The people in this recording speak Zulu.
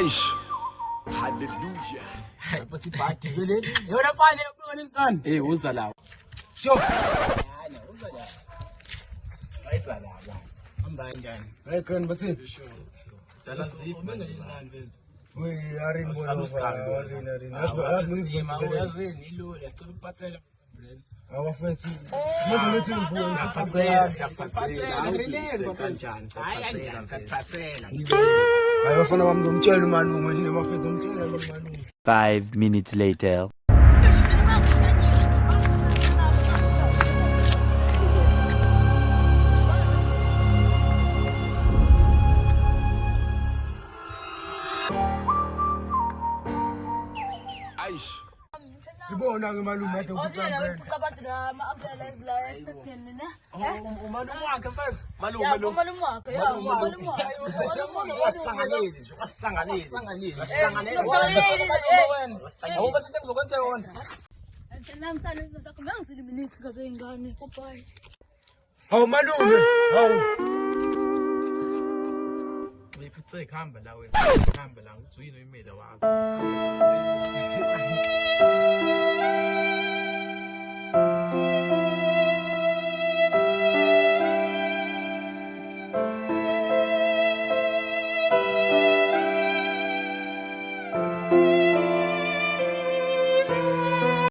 Aish. Hallelujah. Hayi futhi ibhadi le. Yona fane yokubona inkani. uza la. Sho. Hayi uza la. Ayisa la. Hamba kanjani? Hey, kan bathini? Dala ziphi manje inani benzi. We arin bona arin. Asibizima Uyazini ilula sicela ukuphathela umbrella. awafethu. Manje lethi imvumo Kanjani? Saphathela. hayi bafana bami ngomtshela umalume nini bafethu umtshela umalume. 5 minutes later. Aish. Ibona ke malume ade ukucambela. Ucabantu ama-umbrella la esitokeni ne? Umalume wakhe mfethu. Ya, umalume wakhe, ya, umalume wakhe. Awuba into ngizokwenza yona. Nami sane sakho ngangizile mina ngaze ingane popayi. Hawu malume, hawu. Uyiphithe khamba la wena. Khamba la uthi uyini uyimela wazi.